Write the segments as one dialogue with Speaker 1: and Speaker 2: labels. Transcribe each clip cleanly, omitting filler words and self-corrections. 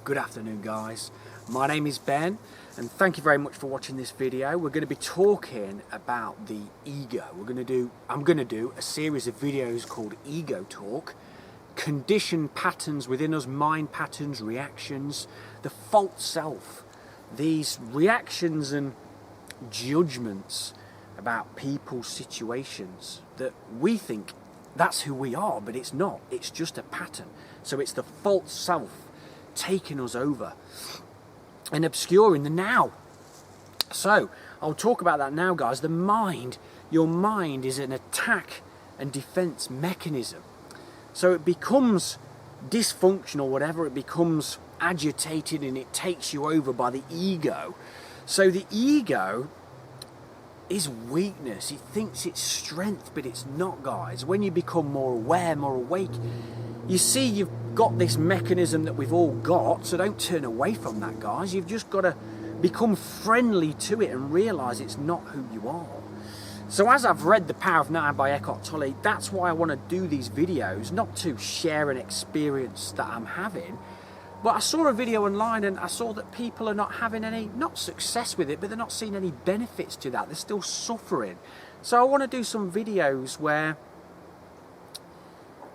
Speaker 1: Good afternoon, guys. My name is Ben, and thank you very much for watching this video. We're going to be talking about the ego. I'm going to do a series of videos called Ego Talk, conditioned patterns within us, mind patterns, reactions, the false self, these reactions and judgments about people, situations that we think that's who we are, but it's not. It's just a pattern. So it's the false self taking us over and obscuring the now. So I'll talk about that now, guys. The mind, your mind is an attack and defense mechanism. So it becomes dysfunctional, whatever, it becomes agitated and it takes you over by the ego. So the ego is weakness. It thinks it's strength, but it's not, guys. When you become more aware, more awake, you see you've got this mechanism that we've all got, so don't turn away from that, guys. You've just got to become friendly to it and realise it's not who you are. So as I've read The Power of Now by Eckhart Tolle, that's why I want to do these videos, not to share an experience that I'm having, but I saw a video online and I saw that people are not having any, not success with it, but they're not seeing any benefits to that. They're still suffering. So I want to do some videos where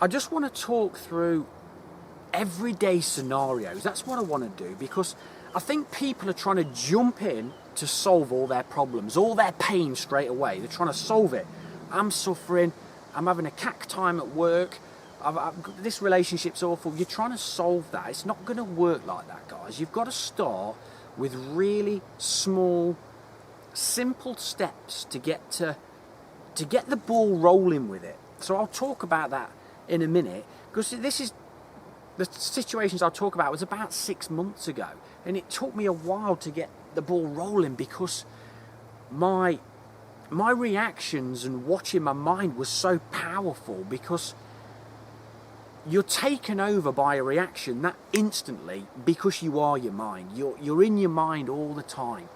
Speaker 1: I just want to talk through everyday scenarios. That's what I want to do, because I think people are trying to jump in to solve all their problems, all their pain straight away. They're trying to solve it. I'm suffering. I'm having a cack time at work. This relationship's awful. You're trying to solve that. It's not going to work like that, guys. You've got to start with really small, simple steps to get the ball rolling with it. So I'll talk about that in a minute, because this is the situations I'll talk about was about 6 months ago, and it took me a while to get the ball rolling because my reactions and watching my mind was so powerful, because you're taken over by a reaction that instantly, because you are your mind. You're in your mind all the time.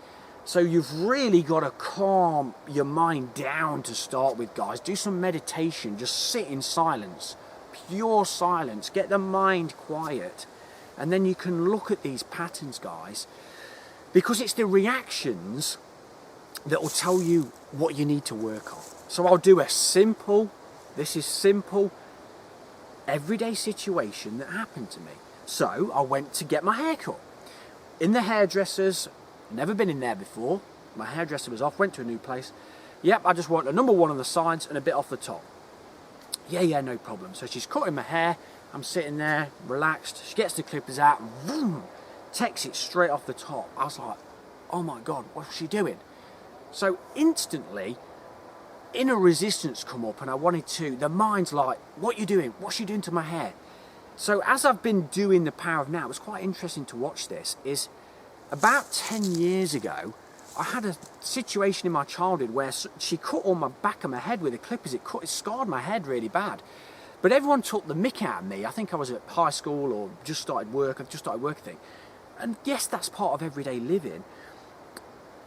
Speaker 1: So you've really got to calm your mind down to start with, guys. Do some meditation. Just sit in silence, pure silence. Get the mind quiet. And then you can look at these patterns, guys, because it's the reactions that will tell you what you need to work on. So I'll do a simple, everyday situation that happened to me. So I went to get my hair cut. In the hairdressers, never been in there before. My hairdresser was off, went to a new place. Yep, I just want a number 1 on the sides and a bit off the top. Yeah, no problem. So she's cutting my hair. I'm sitting there, relaxed. She gets the clippers out, boom, takes it straight off the top. I was like, oh my God, what's she doing? So instantly, inner resistance come up, and I wanted to, the mind's like, what you doing? What's she doing to my hair? So as I've been doing The Power of Now, it was quite interesting to watch this, is about 10 years ago, I had a situation in my childhood where she cut on my back of my head with the clippers. It scarred my head really bad. But everyone took the mick out of me. I think I was at high school or I've just started work thing. And yes, that's part of everyday living.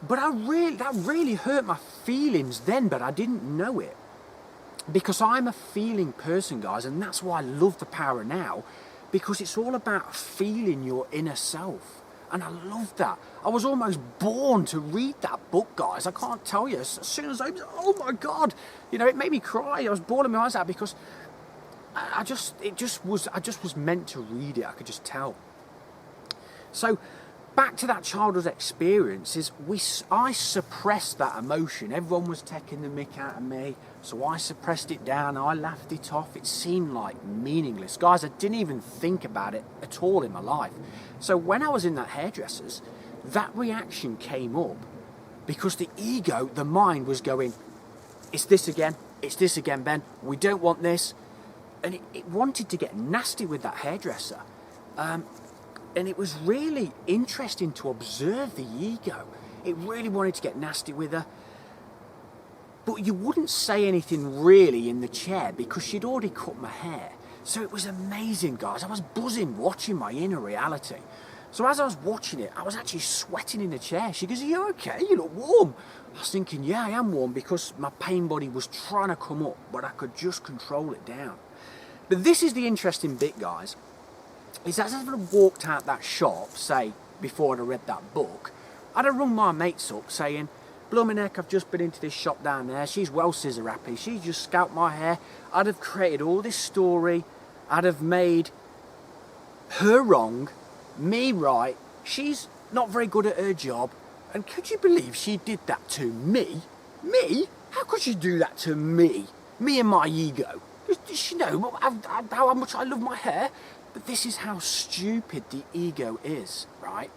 Speaker 1: But that really hurt my feelings then, but I didn't know it. Because I'm a feeling person, guys, and that's why I love The Power of Now, because it's all about feeling your inner self. And I love that. I was almost born to read that book, guys. I can't tell you. As soon as I opened it, oh my God, it made me cry. I was bawling my eyes out because I just was meant to read it. I could just tell. So back to that childhood experience is I suppressed that emotion. Everyone was taking the mick out of me, so I suppressed it down. I laughed it off. It seemed like meaningless. Guys, I didn't even think about it at all in my life. So when I was in that hairdresser's, that reaction came up because the ego, the mind was going, it's this again, Ben, we don't want this. And it wanted to get nasty with that hairdresser. And it was really interesting to observe the ego. It really wanted to get nasty with her. But you wouldn't say anything really in the chair because she'd already cut my hair. So it was amazing, guys. I was buzzing watching my inner reality. So as I was watching it, I was actually sweating in the chair. She goes, are you okay? You look warm. I was thinking, yeah, I am warm, because my pain body was trying to come up, but I could just control it down. But this is the interesting bit, guys. is as I'd have walked out that shop, say, before I'd have read that book, I'd have rung my mates up saying, "Bloomin' heck, I've just been into this shop down there, she's well scissor happy, she's just scalped my hair." I'd have created all this story, I'd have made her wrong, me right, she's not very good at her job, and could you believe she did that to me? Me? How could she do that to me? Me and my ego. Does she know how much I love my hair? But this is how stupid the ego is, right?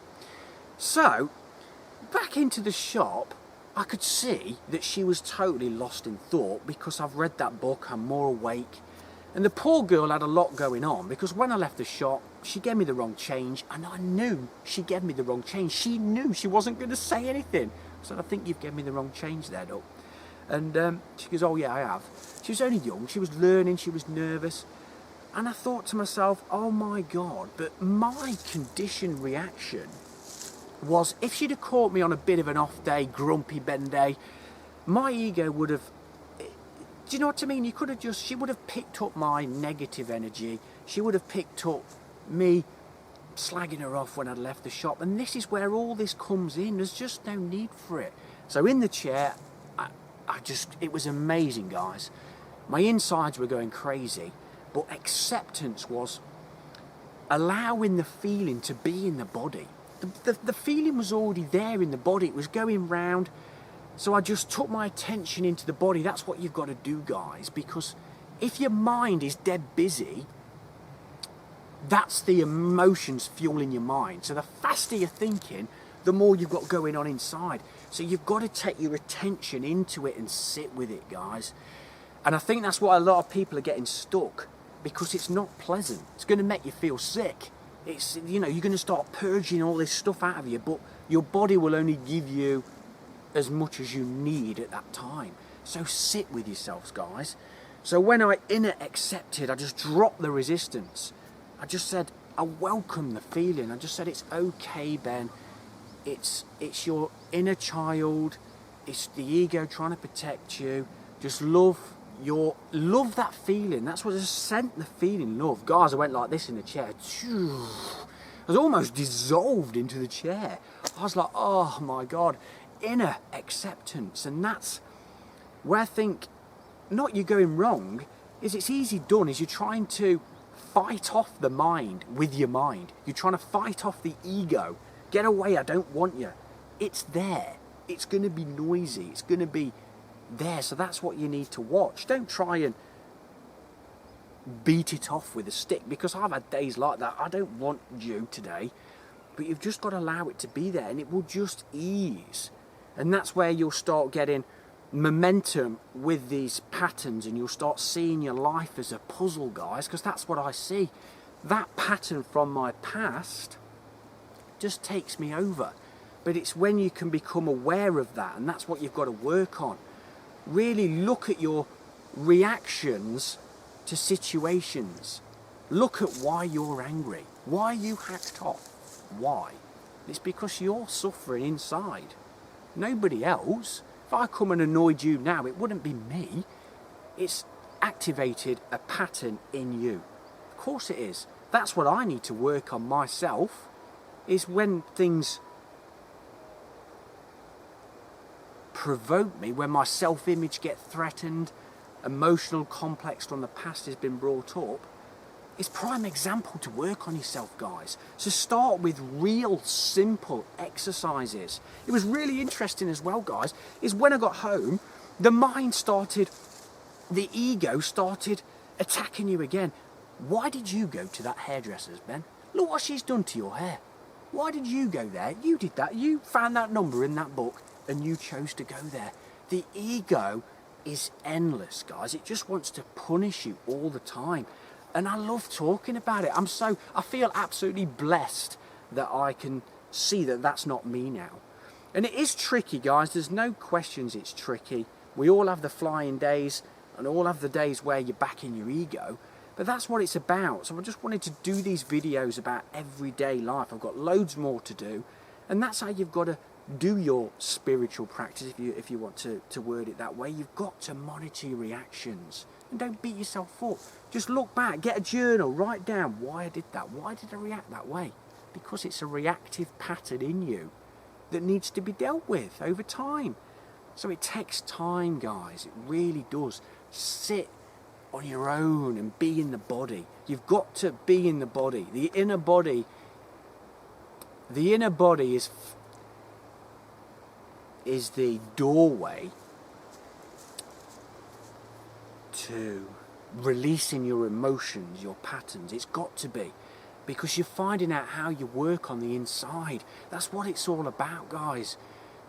Speaker 1: So, back into the shop, I could see that she was totally lost in thought because I've read that book, I'm more awake. And the poor girl had a lot going on because when I left the shop, she gave me the wrong change, and I knew she gave me the wrong change. She knew she wasn't going to say anything. I said, "I think you've given me the wrong change there, Doc." And she goes, "Oh yeah, I have." She was only young, she was learning, she was nervous. And I thought to myself, oh my God, but my conditioned reaction was, if she'd have caught me on a bit of an off day, grumpy Ben day, my ego would have, do you know what I mean? She would have picked up my negative energy. She would have picked up me slagging her off when I'd left the shop. And this is where all this comes in. There's just no need for it. So in the chair, it was amazing, guys. My insides were going crazy, but acceptance was allowing the feeling to be in the body. The feeling was already there in the body. It was going round. So I just took my attention into the body. That's what you've got to do, guys, because if your mind is dead busy, that's the emotions fueling your mind. So the faster you're thinking, the more you've got going on inside. So you've got to take your attention into it and sit with it, guys. And I think that's why a lot of people are getting stuck, because it's not pleasant. It's going to make you feel sick. It's, you know, you're going to start purging all this stuff out of you, but your body will only give you as much as you need at that time. So sit with yourselves, guys. So when I inner accepted, I just dropped the resistance. I just said, I welcome the feeling. I just said, it's okay, Ben. It's your inner child. It's the ego trying to protect you. Just love that feeling. That's what just sent the feeling, love. Guys, I went like this in the chair. I was almost dissolved into the chair. I was like, oh my God, inner acceptance. And that's where I think, not you going wrong, is it's easy done, is you're trying to fight off the mind with your mind. You're trying to fight off the ego. Get away, I don't want you. It's there. It's going to be noisy. It's going to be there. So that's what you need to watch. Don't try and beat it off with a stick, because I've had days like that. I don't want you today, but you've just got to allow it to be there, and it will just ease. And that's where you'll start getting momentum with these patterns, and you'll start seeing your life as a puzzle, guys, because that's what I see. That pattern from my past just takes me over. But it's when you can become aware of that, and that's what you've got to work on. Really look at your reactions to situations. Look at why you're angry, why you hacked off. Why? It's because you're suffering inside. Nobody else. If I come and annoyed you now, it wouldn't be me. It's activated a pattern in you. Of course it is. That's what I need to work on myself, is when things provoke me, when my self-image gets threatened, emotional complex from the past has been brought up. It's prime example to work on yourself, guys. So start with real simple exercises. It was really interesting as well, guys, is when I got home, the ego started attacking you again. Why did you go to that hairdresser's, Ben? Look what she's done to your hair. Why did you go there? You did that. You found that number in that book and you chose to go there. The ego is endless, guys. It just wants to punish you all the time. And I love talking about it. I feel absolutely blessed that I can see that that's not me now. And it is tricky, guys. There's no questions it's tricky. We all have the flying days and all have the days where you're back in your ego. But that's what it's about. So I just wanted to do these videos about everyday life. I've got loads more to do. And that's how you've got to do your spiritual practice, if you want to word it that way. You've got to monitor your reactions. And don't beat yourself up. Just look back, get a journal, write down why I did that. Why did I react that way? Because it's a reactive pattern in you that needs to be dealt with over time. So it takes time, guys. It really does. Sit on your own and be in the body. You've got to be in the body. The inner body is the doorway to releasing your emotions, your patterns. It's got to be, because you're finding out how you work on the inside. That's what it's all about, guys.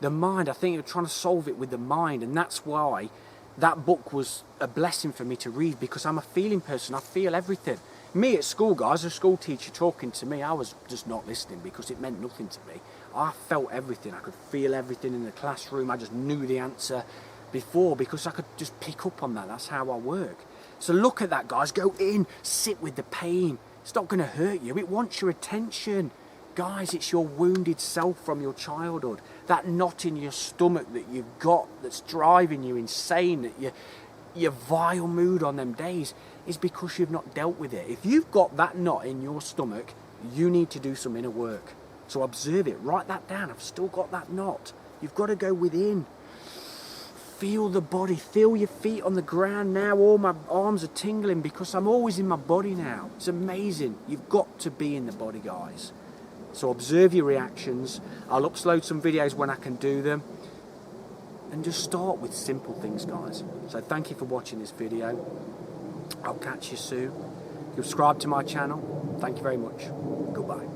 Speaker 1: The mind, I think you're trying to solve it with the mind, and that's why that book was a blessing for me to read, because I'm a feeling person. I feel everything. Me at school, guys, a school teacher talking to me, I was just not listening because it meant nothing to me. I felt everything. I could feel everything in the classroom. I just knew the answer before because I could just pick up on that. That's how I work. So look at that, guys. Go in, sit with the pain. It's not going to hurt you. It wants your attention. Guys, it's your wounded self from your childhood. That knot in your stomach that you've got that's driving you insane, that your vile mood on them days is because you've not dealt with it. If you've got that knot in your stomach, you need to do some inner work. So observe it. Write that down. I've still got that knot. You've got to go within. Feel the body. Feel your feet on the ground now. All my arms are tingling because I'm always in my body now. It's amazing. You've got to be in the body, guys. So observe your reactions. I'll upload some videos when I can do them. And just start with simple things, guys. So thank you for watching this video. I'll catch you soon. Subscribe to my channel. Thank you very much. Goodbye.